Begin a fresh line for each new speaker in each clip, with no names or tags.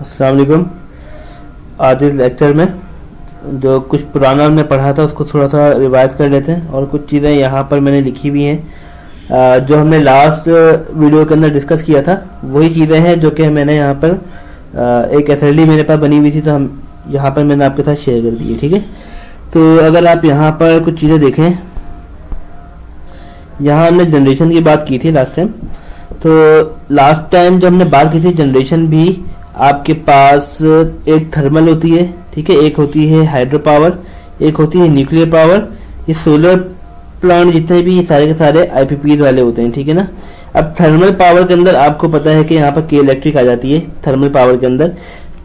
अस्सलाम वालेकुम। आज इस लेक्चर में जो कुछ पुराना हमने पढ़ा था उसको थोड़ा सा रिवाइज कर लेते हैं और कुछ चीज़ें यहाँ पर मैंने लिखी हुई हैं जो हमने लास्ट वीडियो के अंदर डिस्कस किया था। वही चीज़ें हैं जो कि मैंने यहाँ पर एक एसएलडी मेरे पास बनी हुई थी तो हम यहाँ पर मैंने आपके साथ शेयर कर दी है। ठीक है, तो अगर आप यहाँ पर कुछ चीज़ें देखें, यहाँ हमने जनरेशन की बात की थी लास्ट टाइम। तो लास्ट टाइम जब हमने बात की थी जनरेशन भी आपके पास एक थर्मल होती है, ठीक है, एक होती है हाइड्रो पावर, एक होती है न्यूक्लियर पावर। ये सोलर प्लांट जितने भी सारे के सारे आईपीपी वाले होते हैं, ठीक है ना। अब थर्मल पावर के अंदर आपको पता है कि यहाँ पर के इलेक्ट्रिक आ जाती है थर्मल पावर के अंदर।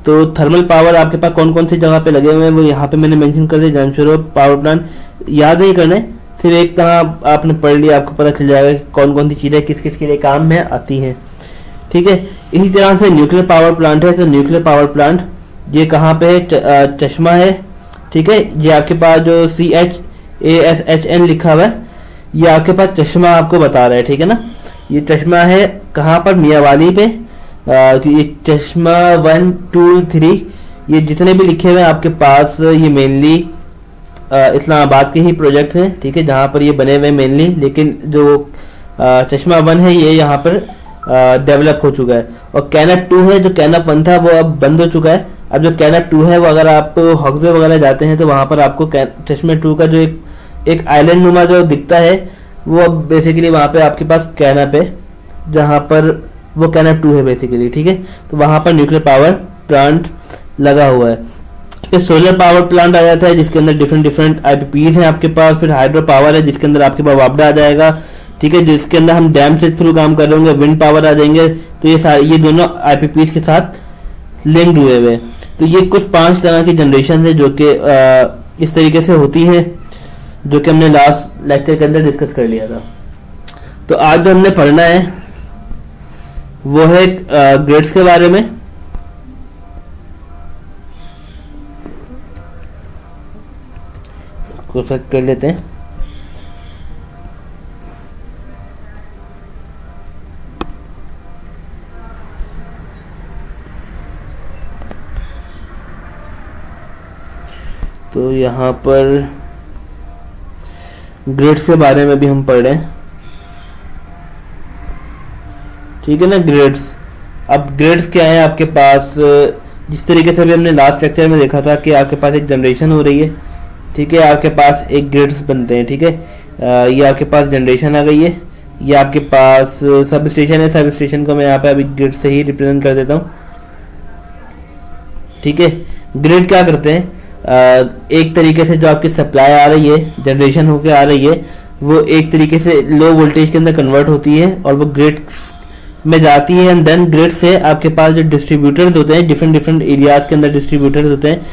तो थर्मल पावर आपके पास कौन कौन सी जगह पे लगे हुए हैं वो यहाँ पे मैंने मेंशन कर दिया। जानशोर पावर प्लांट याद नहीं करना है, सिर्फ एक तरह आपने पढ़ लिया, आपको पता चल जाएगा कि कौन कौन सी चीजें किस किस के लिए काम में आती हैं। ठीक है, इसी तरह से न्यूक्लियर पावर प्लांट है। तो न्यूक्लियर पावर प्लांट ये कहाँ पे है? चश्मा है, ठीक है। ये आपके पास जो CHASHN लिखा हुआ है ये आपके पास चश्मा आपको बता रहा है, ठीक है ना। ये चश्मा है कहाँ पर? मियावाली पे। ये चश्मा 1, 2, 3 ये जितने भी लिखे हुए हैं आपके पास ये मेनली इस्लामाबाद के ही प्रोजेक्ट हैं, ठीक है, जहाँ पर ये बने हुए मेनली। लेकिन जो चश्मा 1 है ये यहाँ पर डेवलप हो चुका है। और कैनप 2 है, जो कैनप 1 था वो अब बंद हो चुका है। अब जो कैनप 2 है वो अगर आप हॉक्सबे वगैरह जाते हैं तो वहां पर आपको चश्मे 2 का जो एक आइलैंड नुमा जो दिखता है वो अब बेसिकली वहां पे आपके पास कैनप है, जहां पर वो कैनप 2 है बेसिकली, ठीक है। तो वहां पर न्यूक्लियर पावर प्लांट लगा हुआ है। फिर सोलर पावर प्लांट आ जाता है जिसके अंदर डिफरेंट आईपीपीज हैं आपके पास। फिर हाइड्रो पावर है जिसके अंदर आपके पास वापडा आ जाएगा, ठीक है, जिसके अंदर हम डैम से थ्रू काम कर रहे होंगे। विंड पावर आ जाएंगे। तो ये दोनों आईपीपीज के साथ लिंक्ड हुए हुए। तो ये कुछ 5 तरह की जनरेशन है जो कि इस तरीके से होती है, जो कि हमने लास्ट लेक्चर के अंदर डिस्कस कर लिया था। तो आज जो हमने पढ़ना है वो है ग्रिड्स के बारे में। को सेट कर लेते हैं। तो यहाँ पर ग्रिड्स के बारे में भी हम पढ़ रहे हैं, ठीक है ना। ग्रिड्स, अब ग्रिड्स क्या है आपके पास? जिस तरीके से भी हमने लास्ट लेक्चर में देखा था कि आपके पास एक जनरेशन हो रही है, ठीक है, आपके पास एक ग्रिड्स बनते हैं, ठीक है। ये आपके पास जनरेशन आ गई है। ये आपके पास सब स्टेशन है। सब स्टेशन को मैं यहाँ पे अभी ग्रिड से ही रिप्रेजेंट कर देता हूँ, ठीक है। ग्रिड क्या करते हैं? एक तरीके से जो आपकी सप्लाई आ रही है, जनरेशन होके आ रही है, वो एक तरीके से लो वोल्टेज के अंदर कन्वर्ट होती है और वो ग्रिड में जाती है। एंड देन ग्रिड से आपके पास जो डिस्ट्रीब्यूटर्स होते हैं, डिफरेंट एरियाज के अंदर डिस्ट्रीब्यूटर्स होते हैं,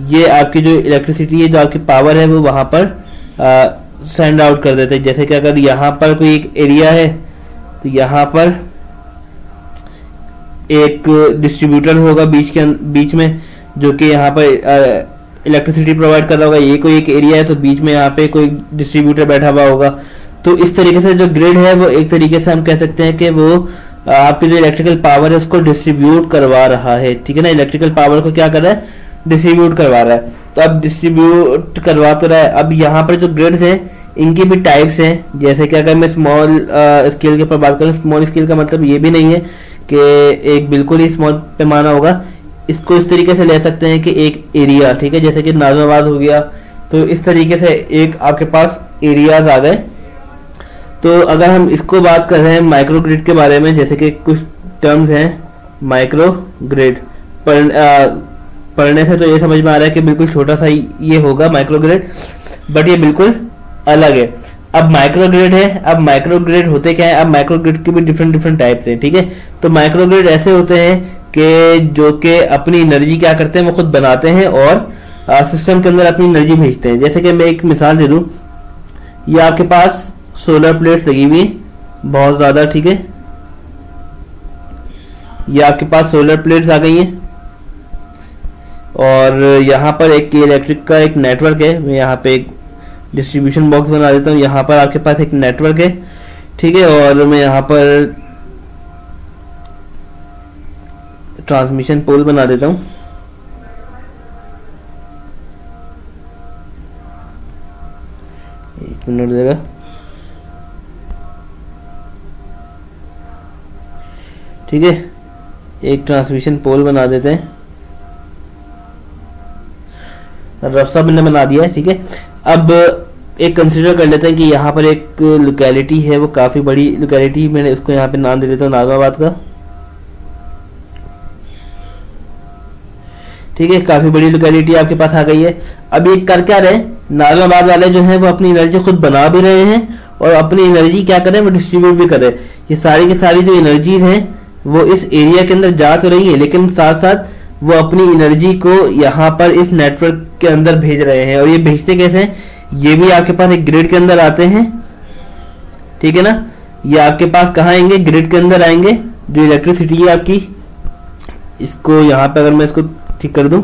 ये आपकी जो इलेक्ट्रिसिटी है, जो आपकी पावर है, वो वहां पर सेंड आउट कर देते हैं। जैसे कि अगर यहाँ पर कोई एक एरिया है तो यहाँ पर एक डिस्ट्रीब्यूटर होगा बीच में, जो कि यहाँ पर इलेक्ट्रिसिटी प्रोवाइड कर रहा होगा। ये कोई एक एरिया है तो बीच में यहाँ पे कोई डिस्ट्रीब्यूटर बैठा हुआ होगा। तो इस तरीके से जो ग्रिड है वो एक तरीके से हम कह सकते हैं कि वो आपकी जो इलेक्ट्रिकल पावर है उसको डिस्ट्रीब्यूट करवा रहा है, ठीक है ना। इलेक्ट्रिकल पावर को क्या कर रहा है? डिस्ट्रीब्यूट करवा रहा है। तो अब डिस्ट्रीब्यूट करवा तो रहा है। अब यहाँ पर जो ग्रिड्स है इनकी भी टाइप्स हैं। जैसे कि अगर मैं स्मॉल स्केल के ऊपर बात करूँ, स्मॉल स्केल का मतलब ये भी नहीं है कि एक बिल्कुल ही स्मॉल पैमाना होगा। इसको इस तरीके से ले सकते हैं कि एक एरिया, ठीक है, जैसे कि नाजमाबाद हो गया। तो इस तरीके से एक आपके पास एरियाज आ गए। तो अगर हम इसको बात कर रहे हैं माइक्रो ग्रिड के बारे में, जैसे कि कुछ टर्म्स हैं माइक्रो ग्रिड, पढ़ने से तो ये समझ में आ रहा है कि बिल्कुल छोटा सा ये होगा माइक्रो ग्रिड, बट ये बिल्कुल अलग है। अब माइक्रो ग्रिड है। अब माइक्रो ग्रिड होते क्या है? अब माइक्रो ग्रिड के भी डिफरेंट टाइप्स हैं, ठीक है। तो माइक्रो ग्रिड ऐसे होते हैं कि जो कि अपनी एनर्जी क्या करते हैं, वो खुद बनाते हैं और सिस्टम के अंदर अपनी एनर्जी भेजते हैं। जैसे कि मैं एक मिसाल दे दूं, ये आपके पास सोलर प्लेट्स लगी हुई बहुत ज्यादा, ठीक है। ये आपके पास सोलर प्लेट्स आ गई हैं और यहाँ पर एक इलेक्ट्रिक का एक नेटवर्क है। मैं यहाँ पे एक डिस्ट्रीब्यूशन बॉक्स बना देता हूँ। यहाँ पर आपके पास एक नेटवर्क है, ठीक है। और मैं यहाँ पर ट्रांसमिशन पोल बना देता हूं। एक मिनट देगा। ठीक है, एक ट्रांसमिशन पोल बना देते हैं। रफ्सा मैंने बना दिया है। ठीक है, अब एक कंसीडर कर लेते हैं कि यहाँ पर एक लोकेलिटी है, वो काफी बड़ी लोकेलिटी, मैंने उसको यहाँ पे नाम दे देता हूँ नागाबाद का। ठीक है, काफी बड़ी लोकेलिटी आपके पास आ गई है। अब ये कर क्या रहे, नागाबाद वाले जो हैं वो अपनी एनर्जी खुद बना भी रहे हैं और अपनी एनर्जी क्या करें, वो डिस्ट्रीब्यूट भी करें। ये सारी की सारी जो एनर्जीज हैं वो इस एरिया के अंदर जा तो रही है, लेकिन साथ साथ वो अपनी एनर्जी को यहाँ पर इस नेटवर्क के अंदर भेज रहे हैं। और ये भेजते कैसे हैं, ये भी आपके पास एक ग्रिड के अंदर आते हैं। ठीक है ना, ये आपके पास कहाँ आएंगे, ग्रिड के अंदर आएंगे। जो इलेक्ट्रिसिटी है आपकी, इसको यहाँ पे अगर मैं इसको ठीक कर दूं,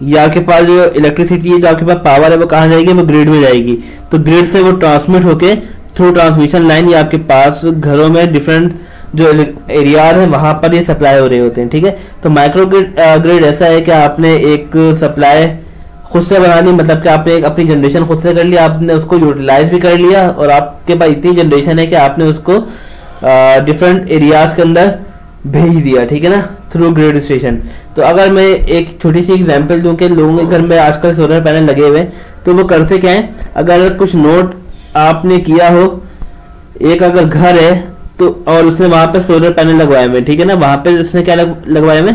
ये आपके पास जो इलेक्ट्रिसिटी है, जो आपके पास पावर है, वो कहाँ जाएगी, वो ग्रिड में जाएगी। तो ग्रिड से वो ट्रांसमिट होके थ्रू ट्रांसमिशन लाइन ये आपके पास घरों में डिफरेंट जो एरिया है वहां पर ये सप्लाई हो रहे होते हैं। ठीक है, तो माइक्रो ग्रिड ऐसा है कि आपने एक सप्लाई खुद से बना ली, मतलब कि आपने एक अपनी जनरेशन खुद से कर लिया, आपने उसको यूटिलाइज भी कर लिया और आपके पास इतनी जनरेशन है कि आपने उसको डिफरेंट एरियाज के अंदर भेज दिया। ठीक है ना, थ्रू ग्रिड स्टेशन। तो अगर मैं एक छोटी सी एग्जांपल दूं कि लोगों के घर में आजकल सोलर पैनल लगे हुए हैं, तो वो करते क्या है, अगर कुछ नोट आपने किया हो, एक अगर घर है तो और उसने वहां पे सोलर पैनल लगवाए हुए, ठीक है ना, वहां पे उसने क्या लगवाए हुए,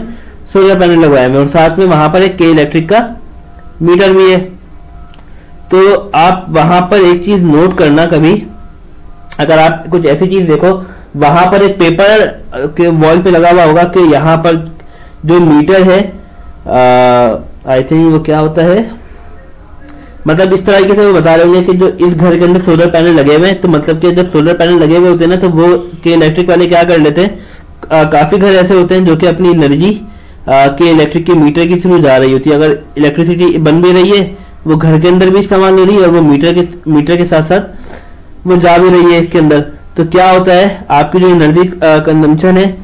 सोलर पैनल लगवाए हुए, और साथ में वहां पर एक के इलेक्ट्रिक का मीटर भी है। तो आप वहां पर एक चीज नोट करना, कभी अगर आप कुछ ऐसी चीज देखो, वहां पर एक पेपर के वॉल पे लगा हुआ होगा कि यहाँ पर जो मीटर है, आई थिंक वो क्या होता है, मतलब इस तरीके से वो बता रहे होंगे कि जो इस घर के अंदर सोलर पैनल लगे हुए हैं, तो मतलब कि जब सोलर पैनल लगे हुए होते हैं ना, तो वो के इलेक्ट्रिक वाले क्या कर लेते हैं, काफी घर ऐसे होते हैं जो कि अपनी एनर्जी के इलेक्ट्रिक के मीटर के थ्रू जा रही होती है। अगर इलेक्ट्रिसिटी बन भी रही है, वो घर के अंदर भी इस्तेमाल हो रही है और वो मीटर के साथ साथ वो जा भी रही है इसके अंदर। तो क्या होता है, आपकी जो एनर्जी कंजम्पशन है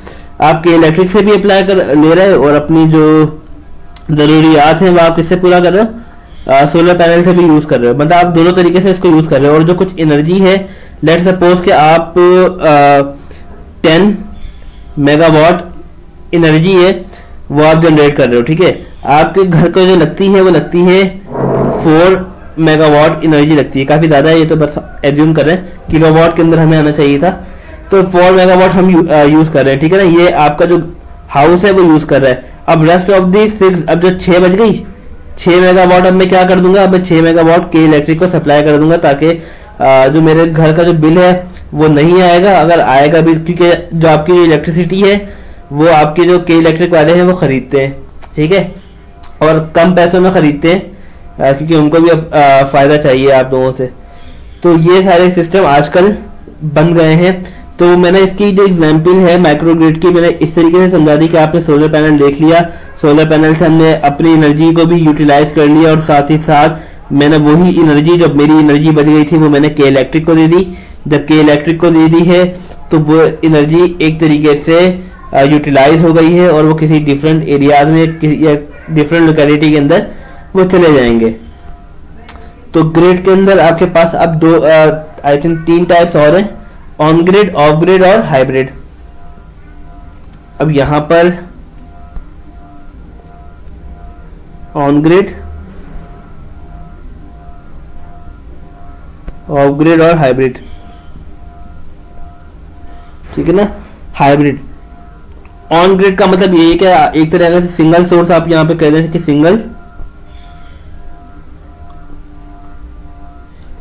आपके इलेक्ट्रिक से भी अप्लाई कर ले रहे हो और अपनी जो जरूरियात है वो आप किससे पूरा कर रहे हो, सोलर पैनल से भी यूज कर रहे हो। मतलब आप दोनों तरीके से इसको यूज कर रहे हो। और जो कुछ एनर्जी है, लेट सपोज कि आप 10 मेगावाट एनर्जी है वो आप जनरेट कर रहे हो। ठीक है, आपके घर को जो लगती है वो लगती है 4 मेगावाट एनर्जी लगती है, काफी ज्यादा है, ये तो बस एज्यूम कर रहे हैं, किलोवाट के अंदर हमें आना चाहिए था। तो 4 मेगावाट हम यूज कर रहे हैं। ठीक है ना, ये आपका जो हाउस है वो यूज कर रहा है। अब रेस्ट ऑफ दी 6, अब जो 6 बज गई, 6 मेगावाट अब मैं क्या कर दूंगा, अब मैं 6 मेगावाट के इलेक्ट्रिक को सप्लाई कर दूंगा, ताकि जो मेरे घर का जो बिल है वो नहीं आएगा। अगर आएगा बिल, क्योंकि जो आपकी इलेक्ट्रिसिटी है वो आपके जो के इलेक्ट्रिक वाले हैं वो खरीदते हैं। ठीक है, और कम पैसों में खरीदते हैं क्योंकि उनको भी फायदा चाहिए आप लोगों से। तो ये सारे सिस्टम आजकल बन गए हैं। तो मैंने इसकी जो एग्जाम्पल है माइक्रो ग्रिड की, मैंने इस तरीके से समझा दी कि आपने सोलर पैनल देख लिया, सोलर पैनल से हमने अपनी एनर्जी को भी यूटिलाइज कर लिया और साथ ही साथ मैंने वही एनर्जी, जब मेरी एनर्जी बच गई थी वो मैंने के इलेक्ट्रिक को दे दी। जब के इलेक्ट्रिक को दे दी है तो वो एनर्जी एक तरीके से यूटिलाइज हो गई है और वो किसी डिफरेंट एरियाज में या डिफरेंट लोकेलिटी के अंदर वो चले जाएंगे। तो ग्रिड के अंदर आपके पास अब दो आई थिंक 3 टाइप्स और हैं, ऑन ग्रिड, ऑफ ग्रिड और हाइब्रिड। अब यहां पर ऑन ग्रिड, ऑफ ग्रिड और हाइब्रिड। ठीक है ना, हाइब्रिड ऑन ग्रिड का मतलब ये है कि एक तरह से सिंगल सोर्स आप यहां पे कह रहे हैं कि सिंगल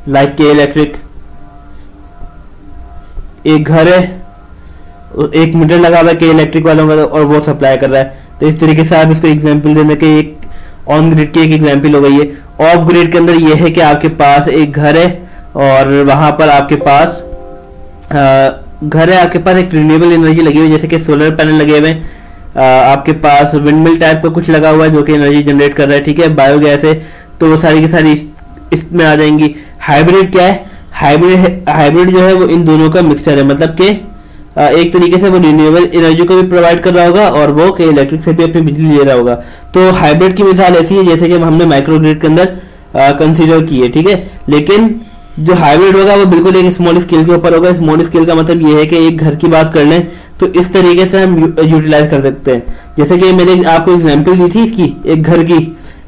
लाइक के इलेक्ट्रिक, एक घर है, एक मीटर लगा हुआ है के इलेक्ट्रिक वालों का और वो सप्लाई कर रहा है। तो इस तरीके से आप इसको एग्जांपल देने के एक ऑन ग्रिड की एक एग्जांपल हो गई है। ऑफ ग्रिड के अंदर ये है कि आपके पास एक घर है और वहां पर आपके पास घर है, आपके पास एक रिन्यूएबल एनर्जी लगी हुई है, जैसे कि सोलर पैनल लगे हुए हैं, आपके पास विंडमिल टाइप का कुछ लगा हुआ है जो कि एनर्जी जनरेट कर रहा है। ठीक है, बायोगैस है, तो वो सारी की सारी इसमें आ जाएंगी। हाइब्रिड क्या है, हाइब्रिड जो है वो इन दोनों का मिक्सचर है, मतलब कि एक तरीके से वो रिन्यूएबल एनर्जी को भी प्रोवाइड कर रहा होगा और वो के इलेक्ट्रिक से भी अपनी बिजली ले रहा होगा। तो हाइब्रिड की मिसाल ऐसी है जैसे कि हमने माइक्रो ग्रिड के अंदर कंसीडर की है, ठीक है। लेकिन जो हाइब्रिड होगा वो बिल्कुल एक स्मॉल स्केल के ऊपर होगा। स्मॉल स्केल का मतलब ये है कि एक घर की बात कर लें तो इस तरीके से हम यूटिलाइज कर सकते हैं। जैसे कि मैंने आपको एग्जांपल दी थी इसकी एक घर की,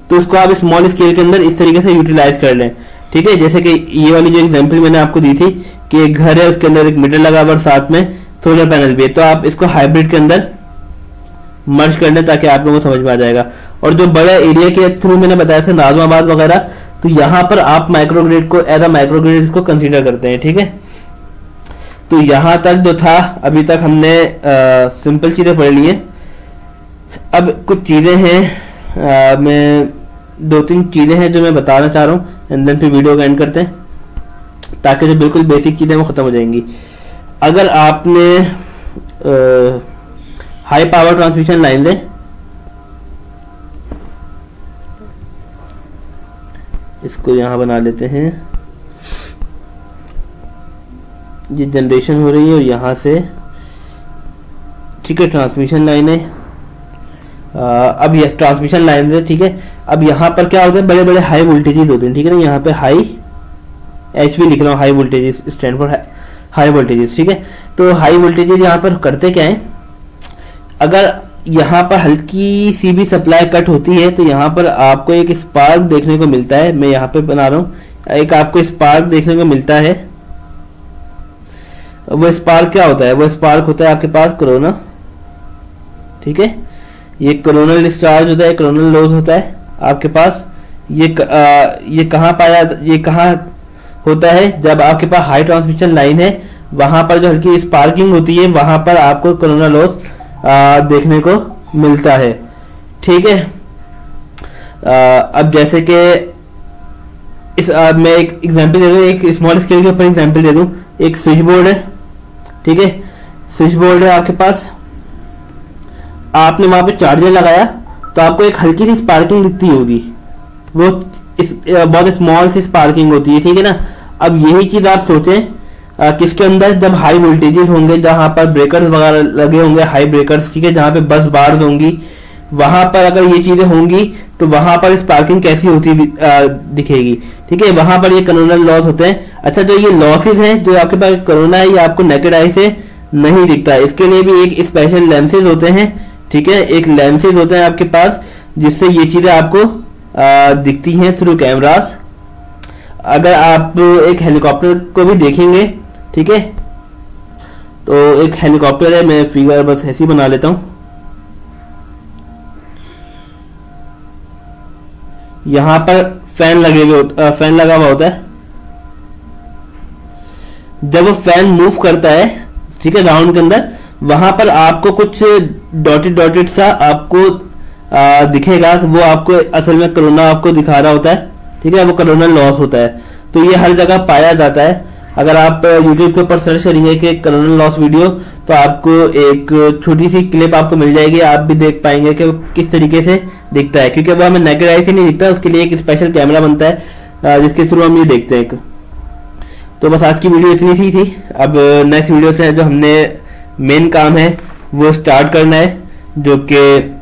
तो उसको आप स्मॉल स्केल के अंदर इस तरीके से यूटिलाइज कर लें, ठीक है। जैसे कि ये वाली जो एग्जांपल मैंने आपको दी थी कि एक घर है, उसके अंदर एक मीटर लगा हुआ और साथ में सोलर पैनल भी है, तो आप इसको हाइब्रिड के अंदर मर्ज कर लें ताकि आप लोगों को समझ में आ जाएगा। और जो बड़े एरिया के थ्रू मैंने बताया था नाजमाबाद वगैरह, तो यहां पर आप माइक्रोग्रिड को एज अ माइक्रोग्रिड इसको कंसीडर करते हैं, ठीक है। तो यहां तक जो था अभी तक हमने सिंपल चीजें पढ़ ली है। अब कुछ चीजें हैं, मैं 2-3 चीजें हैं जो मैं बताना चाह रहा हूं, एंड देन फिर वीडियो को एंड करते हैं ताकि जो बिल्कुल बेसिक चीजें वो खत्म हो जाएंगी। अगर आपने हाई पावर ट्रांसमिशन लाइन है, इसको यहां बना लेते हैं, ये जनरेशन हो रही है और यहां से, ठीक है, ट्रांसमिशन लाइन है। अब ये ट्रांसमिशन लाइन है, ठीक है। अब यहां पर क्या होता है, बड़े बड़े हाई वोल्टेजेस होते हैं, ठीक है ना। यहाँ पे हाई HV लिख रहा हूँ, high voltages stand for high voltages, ठीक है। तो हाई वोल्टेजेस यहाँ पर करते क्या है, अगर यहाँ पर हल्की सी भी सप्लाई कट होती है तो यहाँ पर आपको एक स्पार्क देखने को मिलता है। मैं यहाँ पे बना रहा हूँ, एक आपको स्पार्क देखने को मिलता है। वो स्पार्क क्या होता है, वो स्पार्क होता है आपके पास कोरोना, ठीक है। ये कोरोनल डिस्चार्ज होता है, कोरोनल लॉस होता है आपके पास। ये कहाँ होता है, जब आपके पास हाई ट्रांसमिशन लाइन है वहां पर जो हल्की स्पार्किंग होती है वहां पर आपको कोरोना लॉस देखने को मिलता है, ठीक है। अब जैसे कि मैं एक एग्जांपल दे दूं, एक स्मॉल स्केल के ऊपर एग्जांपल दे दूं। एक स्विच बोर्ड है, ठीक है, स्विच बोर्ड है आपके पास, आपने वहां पे चार्जर लगाया तो आपको एक हल्की सी स्पार्किंग दिखती होगी, वो बहुत स्मॉल सी स्पार्किंग होती है, ठीक है ना। अब यही चीज आप सोचें किसके अंदर, जब हाई वोल्टेजेस होंगे, जहां पर ब्रेकर्स वगैरह लगे होंगे, हाई ब्रेकर्स, ठीक है, जहां पे बस बार्स होंगी, वहां पर अगर ये चीजें होंगी तो वहां पर स्पार्किंग कैसी होती दिखेगी, ठीक है। वहां पर ये कोरोनल लॉस होते हैं। अच्छा, जो ये लॉसेस हैं जो आपके पास कोरोना है, ये आपको नेकेड आई से नहीं दिखता, इसके लिए भी एक स्पेशल लेंसेज होते हैं, ठीक है। एक लेंसेज होते हैं आपके पास जिससे ये चीजें आपको दिखती हैं थ्रू कैमरास। अगर आप एक हेलीकॉप्टर को भी देखेंगे, ठीक है, तो एक हेलीकॉप्टर है, मैं फिगर बस ऐसी बना लेता हूं। यहां पर फैन लगा हुआ होता है। जब वो फैन मूव करता है, ठीक है, राउंड के अंदर, वहां पर आपको कुछ डॉटेड सा आपको दिखेगा, वो आपको असल में कोरोना आपको दिखा रहा होता है, ठीक है, वो कोरोना लॉस होता है। तो ये हर जगह पाया जाता है। अगर आप YouTube के ऊपर सर्च करेंगे कि कोरोना लॉस वीडियो, तो आपको एक छोटी सी क्लिप आपको मिल जाएगी, आप भी देख पाएंगे कि वो किस तरीके से दिखता है, क्योंकि वो हमें नेकेड आई से नहीं दिखता, उसके लिए एक स्पेशल कैमरा बनता है जिसके थ्रू हम ये देखते हैं। तो बस आज की वीडियो इतनी सी थी। अब नेक्स्ट वीडियो से जो हमने मेन काम है वो स्टार्ट करना है, जो कि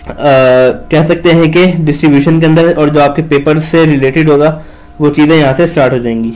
कह सकते हैं कि डिस्ट्रीब्यूशन के अंदर, और जो आपके पेपर से रिलेटेड होगा वो चीजें यहाँ से स्टार्ट हो जाएंगी।